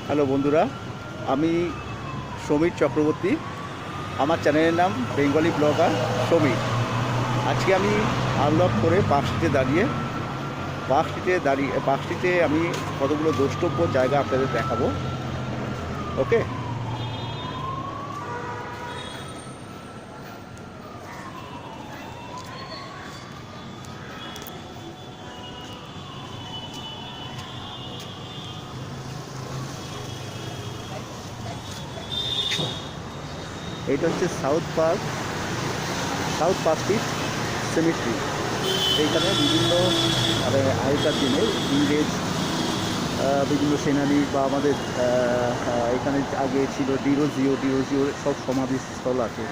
Hello বন্ধুরা, আমি সমীর চক্রবর্তী। আমার চ্যানেলের নাম বেঙ্গলি ব্লগার সমীর। আজকে আমি আনলক করে পার্ক স্ট্রিটে আমি কতগুলো দ্রষ্টব্য জায়গা আপনাদের দেখাবো। ওকে, এইটা হচ্ছে সাউথ পার্ক স্ট্রিট সেমিট্রি। এইখানে বিভিন্ন আগেকার দিনে ইংরেজ বিভিন্ন সেনানী বা আমাদের এখানে আগে ছিল ডিরোজিওর সব সমাধিস্থল আছে।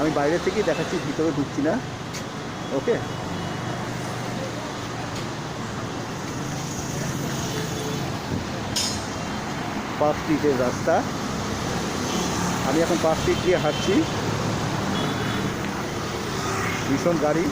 আমি বাইরে থেকেই দেখাচ্ছি, ভিতরে ঢুকছি না। ওকে, পার্ক স্ট্রিটের রাস্তা। আমি এখন পার্ক স্ট্রিট দিয়ে হাঁটছি। ভীষণ গাড়ি।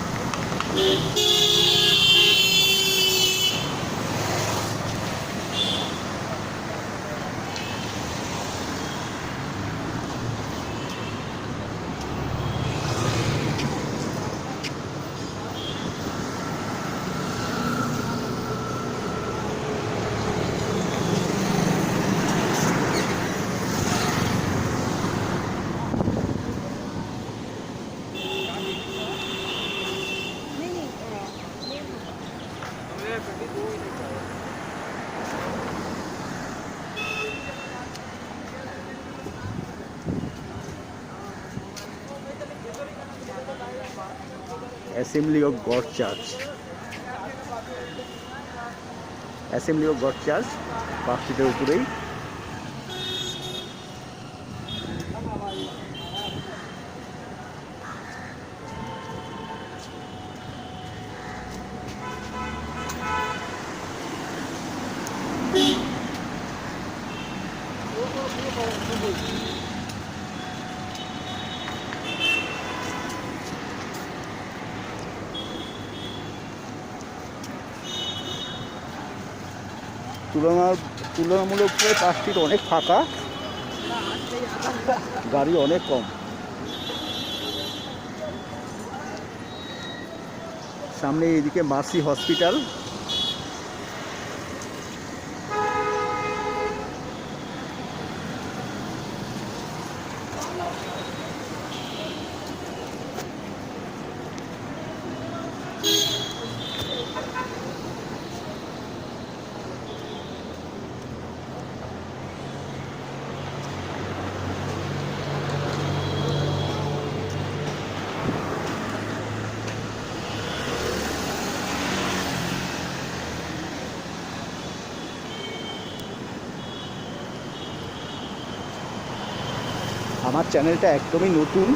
Assembly of god church park স্ট্রিটের উপরেই। তুলনামূলকভাবে পার্ক স্ট্রিট অনেক ফাঁকা, গাড়ি অনেক কম। সামনে এদিকে মার্সি হসপিটাল। আমার চ্যানেলটা একদমই নতুন,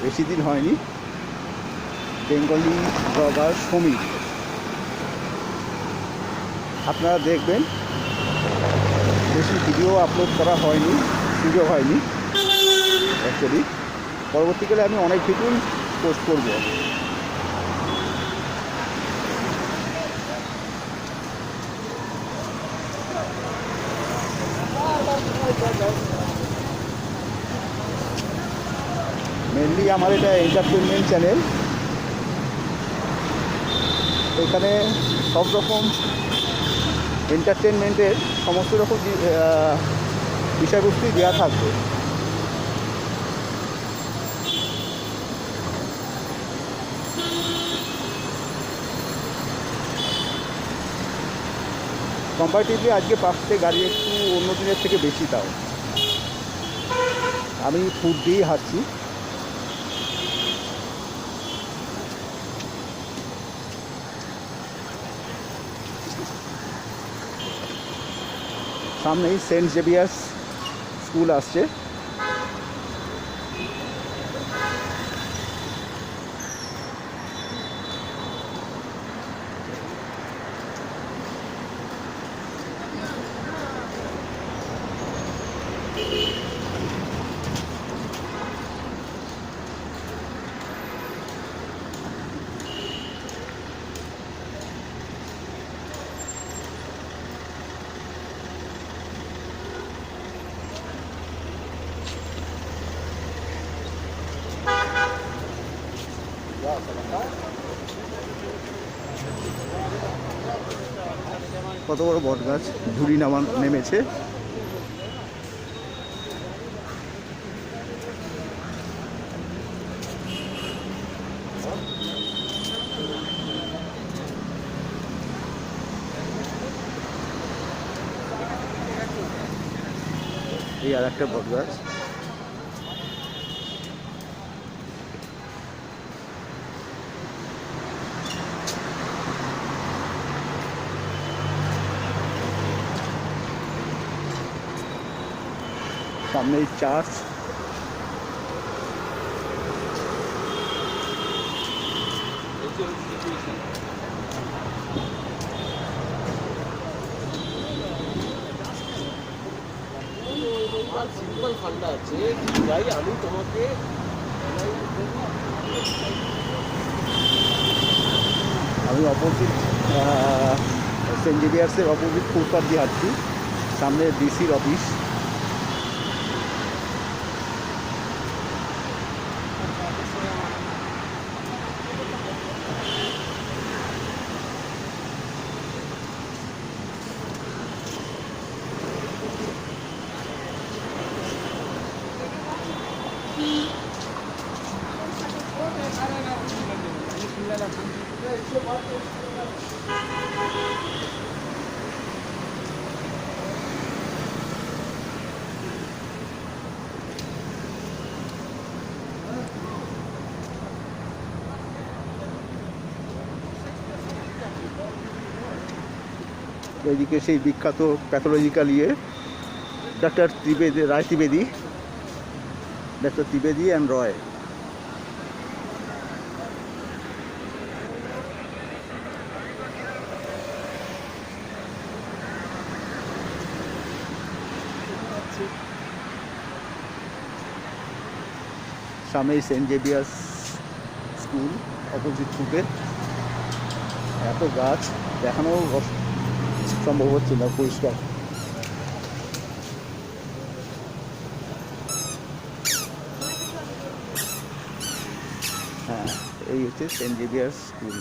বেশি দিন হয়নি। বেঙ্গলি ব্লগার সমীর, আপনারা দেখবেন। বেশি ভিডিও আপলোড করা হয়নি, সুযোগ হয়নি অ্যাকচুয়ালি। পরবর্তীকালে আমি অনেক ভিডিও পোস্ট করব। মেনলি আমার এটা এন্টারটেনমেন্ট চ্যানেল। এখানে সব রকম এন্টারটেনমেন্টের সমস্ত রকম বিষয়বস্তুই দেওয়া থাকবে। কম্পারেটিভলি আজকে পাঁচটা গাড়ি একটু অন্য দিনের থেকে বেশি। তাও আমি ফুট দিয়েই হাঁটছি। সামনেই সেন্ট জেভিয়ার্স স্কুল আসছে। কত বড় বট গাছ ঝুড়ি নেমেছে। এই আর একটা বট গাছ। সামনে চার্চ। সিম্পল ফান্ডা আছে যাই আমি তোমাকে আমি অপোজিট সেন্ট জেভিয়ার্সের অপোজিট ফুটপাথ দিয়ে হাঁটছি। সামনে ডিসির অফিস। এদিকে সেই বিখ্যাত pathological doctor Trivedi, doctor Trivedi and Roy. সামনে সেন্ট জেভিয়ার্স স্কুল অপোজিট ফুটে। এত গাছ দেখানো সম্ভব হচ্ছে না পরিষ্কার। হ্যাঁ, এই হচ্ছে saint Xavier's school,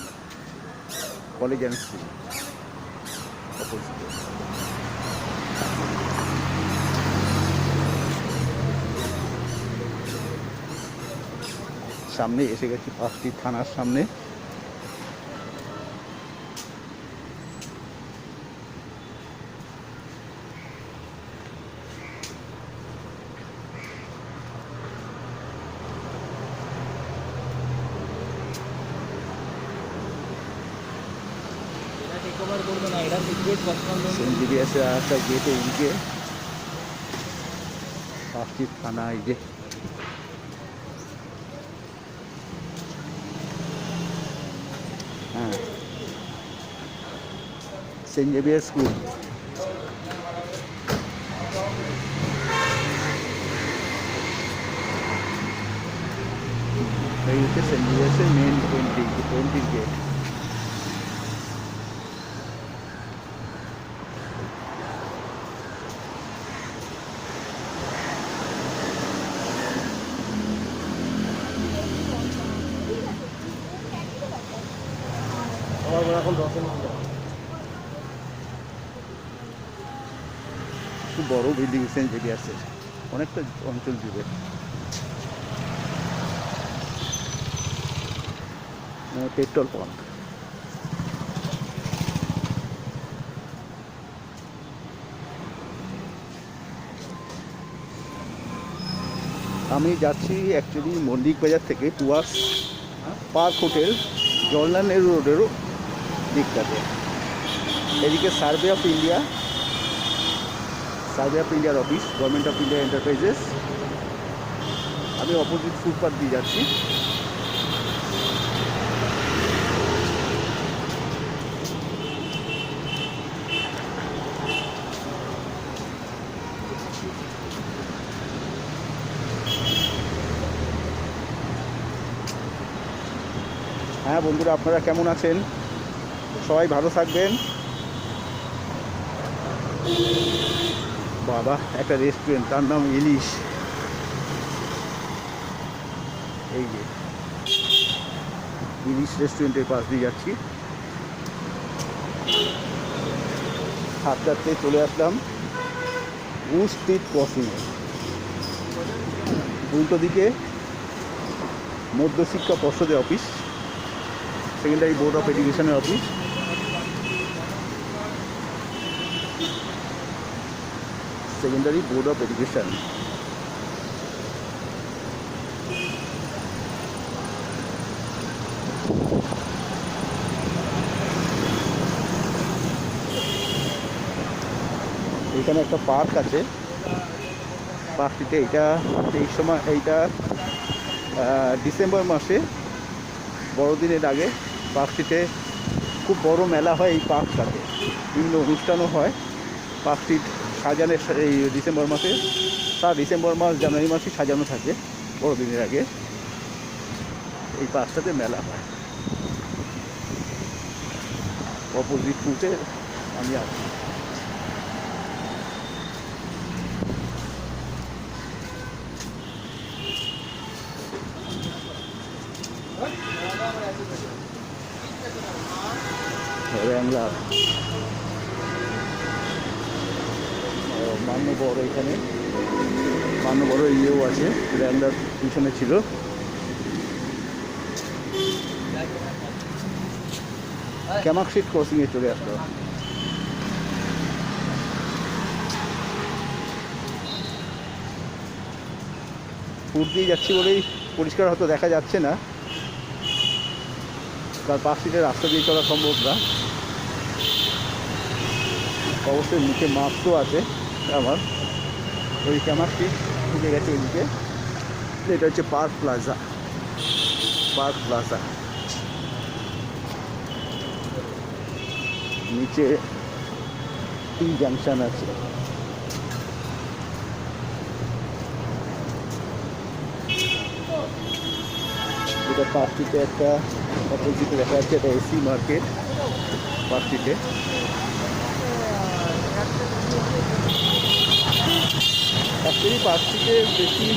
college and school opposite. সামনে এসে গেছি পাঁচটি থানার সামনে। সেন্ট জেভিয়ার্সের আর একটা গেট এইদিকে, পাঁচটি থানা এই যে। হ্যাঁ, সেন্ট জেভিয়ার স্কুল। এই হচ্ছে সেন্ট জেভিয়ার্সের মেন এন্ট্রির গেট। এখন খুব বড় বিল্ডিং সেন্ট জেভিয়ার্সের, অনেকটা অঞ্চল জুড়ে। Petrol pump. আমি যাচ্ছি অ্যাকচুয়ালি মল্লিক বাজার থেকে towards Park hotel, Jawaharlal Nehru রোডেরও দিকটাতে। এদিকে সার্ভে অফ ইন্ডিয়ার office, government of India enterprises. আমি অপোজিট ফুটপাথ দিয়ে যাচ্ছি। হ্যাঁ বন্ধুরা, আপনারা কেমন আছেন? সবাই ভালো থাকবেন। বাবা, একটা রেস্টুরেন্ট, তার নাম ইলিশ। এই যে ইলিশ রেস্টুরেন্টের পাশ দিয়ে যাচ্ছি। হাঁটতে হাঁটতে চলে আসলাম উড স্ট্রিট ক্রসিংয়ে। উল্টো দিকে মধ্যশিক্ষা পর্ষদের অফিস, সেকেন্ডারি বোর্ড অফ এডুকেশনের office. Secondary board of education. এখানে একটা পার্ক আছে, পার্কটিতে এই সময় ডিসেম্বর মাসে বড়দিনের আগে পার্কটিতে খুব বড় মেলা হয়। এই পার্কটাতে বিভিন্ন অনুষ্ঠানও হয়। পার্কটি সাজানো এই ডিসেম্বর মাসে, ডিসেম্বর মাস জানুয়ারি মাসে সাজানো থাকে বড়দিনের আগে। এই পার্কটাতে মেলা হয়। অপোজিট রুটে আমি আছি। র্যাংলার মান্যবড়, এখানে মান্যবড় ইয়েও আছে, র্যাংলার পিছনে ছিল। ক্যামাক স্ট্রিট ক্রসিংয়ে চলে আসলো। ফুট দিয়ে যাচ্ছি বলেই পরিষ্কার হয়তো দেখা যাচ্ছে না, কারণ পার্ক স্ট্রিটের রাস্তা দিয়ে চলা সম্ভব না। অবশ্যই মুখে মাস্কও আছে আমার। ওই ক্যামাক স্ট্রিট ঢুকে গেছে ওইদিকে। এটা হচ্ছে পার্ক প্লাজা। পার্ক প্লাজা নিচে টি জাংশন আছে। এটা পার্ক স্ট্রিটে একটা অপোজিটে দেখা যাচ্ছে, এটা এসি মার্কেট পার্ক স্ট্রিটে। অ্যাকচুয়ালি পার্ক স্ট্রিটে বেশি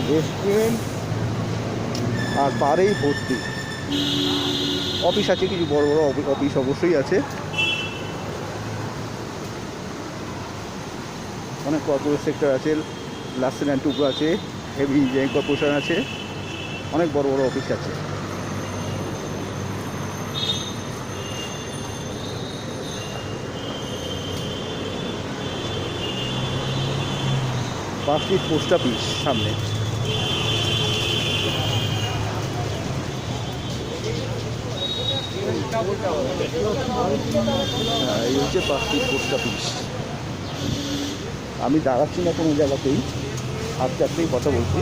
রেস্টুরেন্ট আর বারেই ভর্তি। অফিস আছে, কিছু বড় বড় অফিস অবশ্যই আছে। অনেক কর্পোরেট সেক্টর আছে, লার্সেন অ্যান্ড টুব্রো আছে, হেভি ইঞ্জিনিয়ারিং কর্পোরেশন আছে, অনেক বড় বড় অফিস আছে। পার্ক স্ট্রিট পোস্ট অফিস সামনে। হ্যাঁ, এই হচ্ছে পার্ক স্ট্রিট পোস্ট অফিস। আমি দাঁড়াচ্ছি না কোনো জায়গাতেই, হাঁটতে হাঁটতেই কথা বলছি।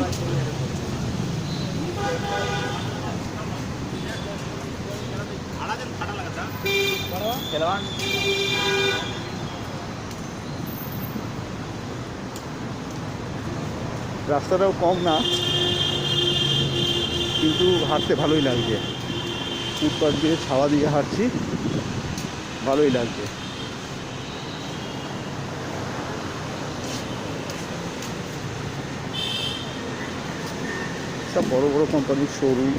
রাস্তাটাও কম না, কিন্তু হাঁটতে ভালোই লাগছে। ফুটপাথ দিয়ে ছাওয়া দিয়ে হাঁটছি, ভালোই লাগছে। সব বড় বড় কোম্পানির শোরুম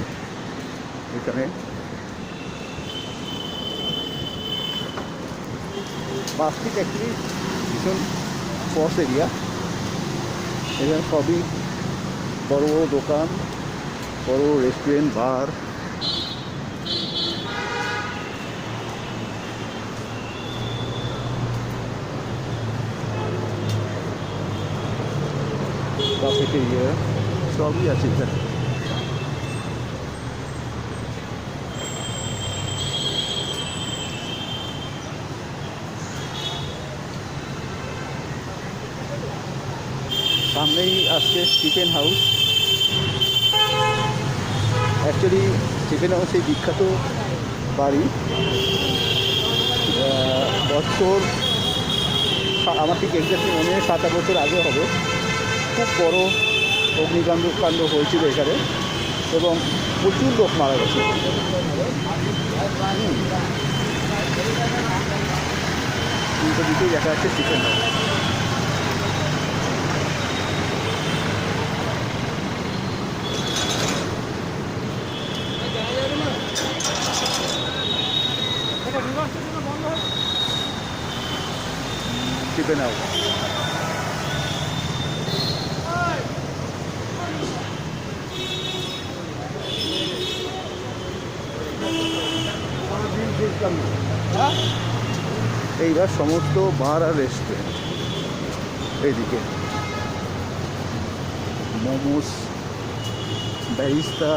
এখানে। পার্ক স্ট্রিট অ্যাকচুয়ালি ভীষণ পশ এরিয়া। এখানে সবই বড় বড় দোকান, বড় বড় রেস্টুরেন্ট, বার। ক্যাফেটেরিয়া সবই আছে এখানে। সামনেই আসছে Stephen house. Actually Stephen house এই বিখ্যাত বাড়ি। বছর আমার ঠিক এক্স্যাক্টলি মনে হয় 7-8 বছর আগে হবে। খুব বড় কাণ্ড হয়েছিল এখানে এবং প্রচুর লোক মারা গেছে। কিন্তু দিকেই দেখা যাচ্ছে স্টিফেন হাউস। টিপে নাও। এইবার সমস্ত বার আর রেস্টুরেন্ট এইদিকে momos, barista,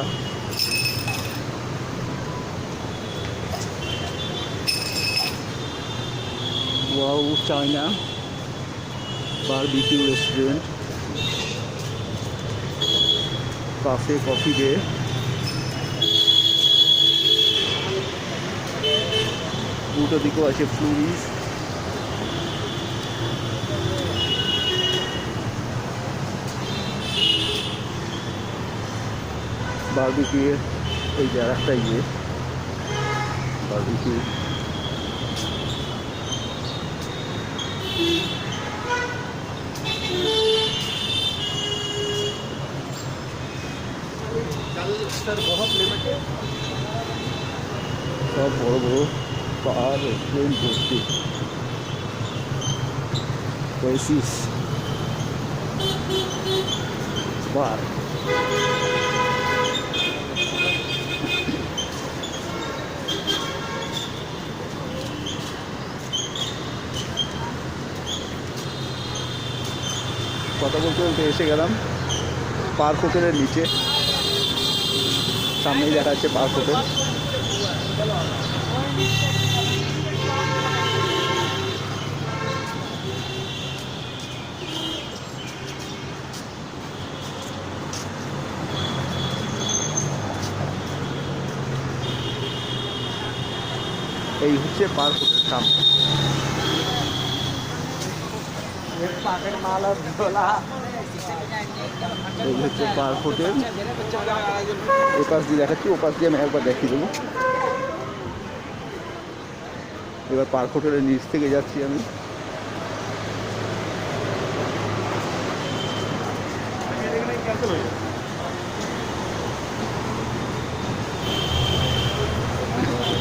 wow China, barbecue restaurant, cafe coffee day, উল্টো দিকেও আছে ফ্লুরিস, বারবিকিউ এই যে আর একটা ইয়ে বারবিকিউ। সব বড় বড় পাহাড় রেস্টুরেন্ট ভর্তি। ওয়েসিস বার, কথা বলতে বলতে এসে গেলাম পার্ক হোটেলের নিচে। সামনেই দেখা যাচ্ছে পার্ক হোটেল। এই হচ্ছে পার্ক হোটেল সামনে। এই হচ্ছে পার্ক হোটেল। এই পাশ দিয়ে দেখাচ্ছি, ও পাশ দিয়ে আমি একবার দেখিয়ে দেবো। এবার পার্ক হোটেলের নিচ থেকে যাচ্ছি আমি।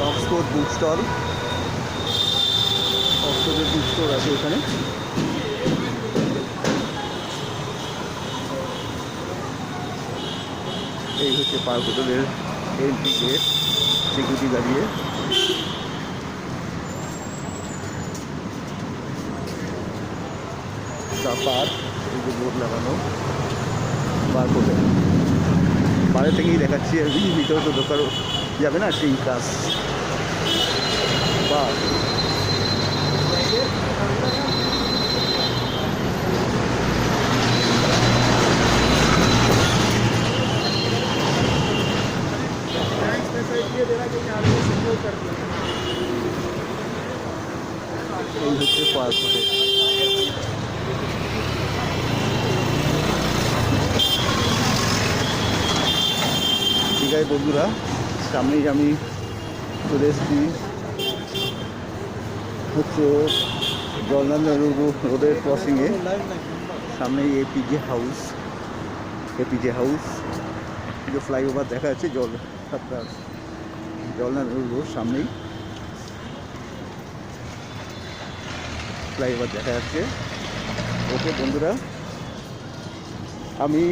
অক্সফোর্ড বুক স্টল, অক্সফোর্ডের বুক স্টোর আছে এখানে। এই হচ্ছে পার্ক হোটেলের এন্ট্রি গেট, সিকিউরিটি দাঁড়িয়ে। পার্ক এই যে বোর্ড লাগানো পার্ক হোটেল। বাইরে থেকেই দেখাচ্ছি আর ভিতরে তো ঢোকার যাবে না, সেই কাজ। বা এই হচ্ছে পার্ক হোটেল। ঠিক আছে বন্ধুরা, সামনেই আমি চলে এসেছি হচ্ছে জওহরলাল নেহরু রোডের ক্রসিংয়ে। সামনেই এপিজে হাউস, এপিজে হাউস যে ফ্লাইওভার দেখা যাচ্ছে আপনার জওহরলাল নেহরু রোড সামনেই ফ্লাইওভার দেখা যাচ্ছে। ওকে বন্ধুরা, আমি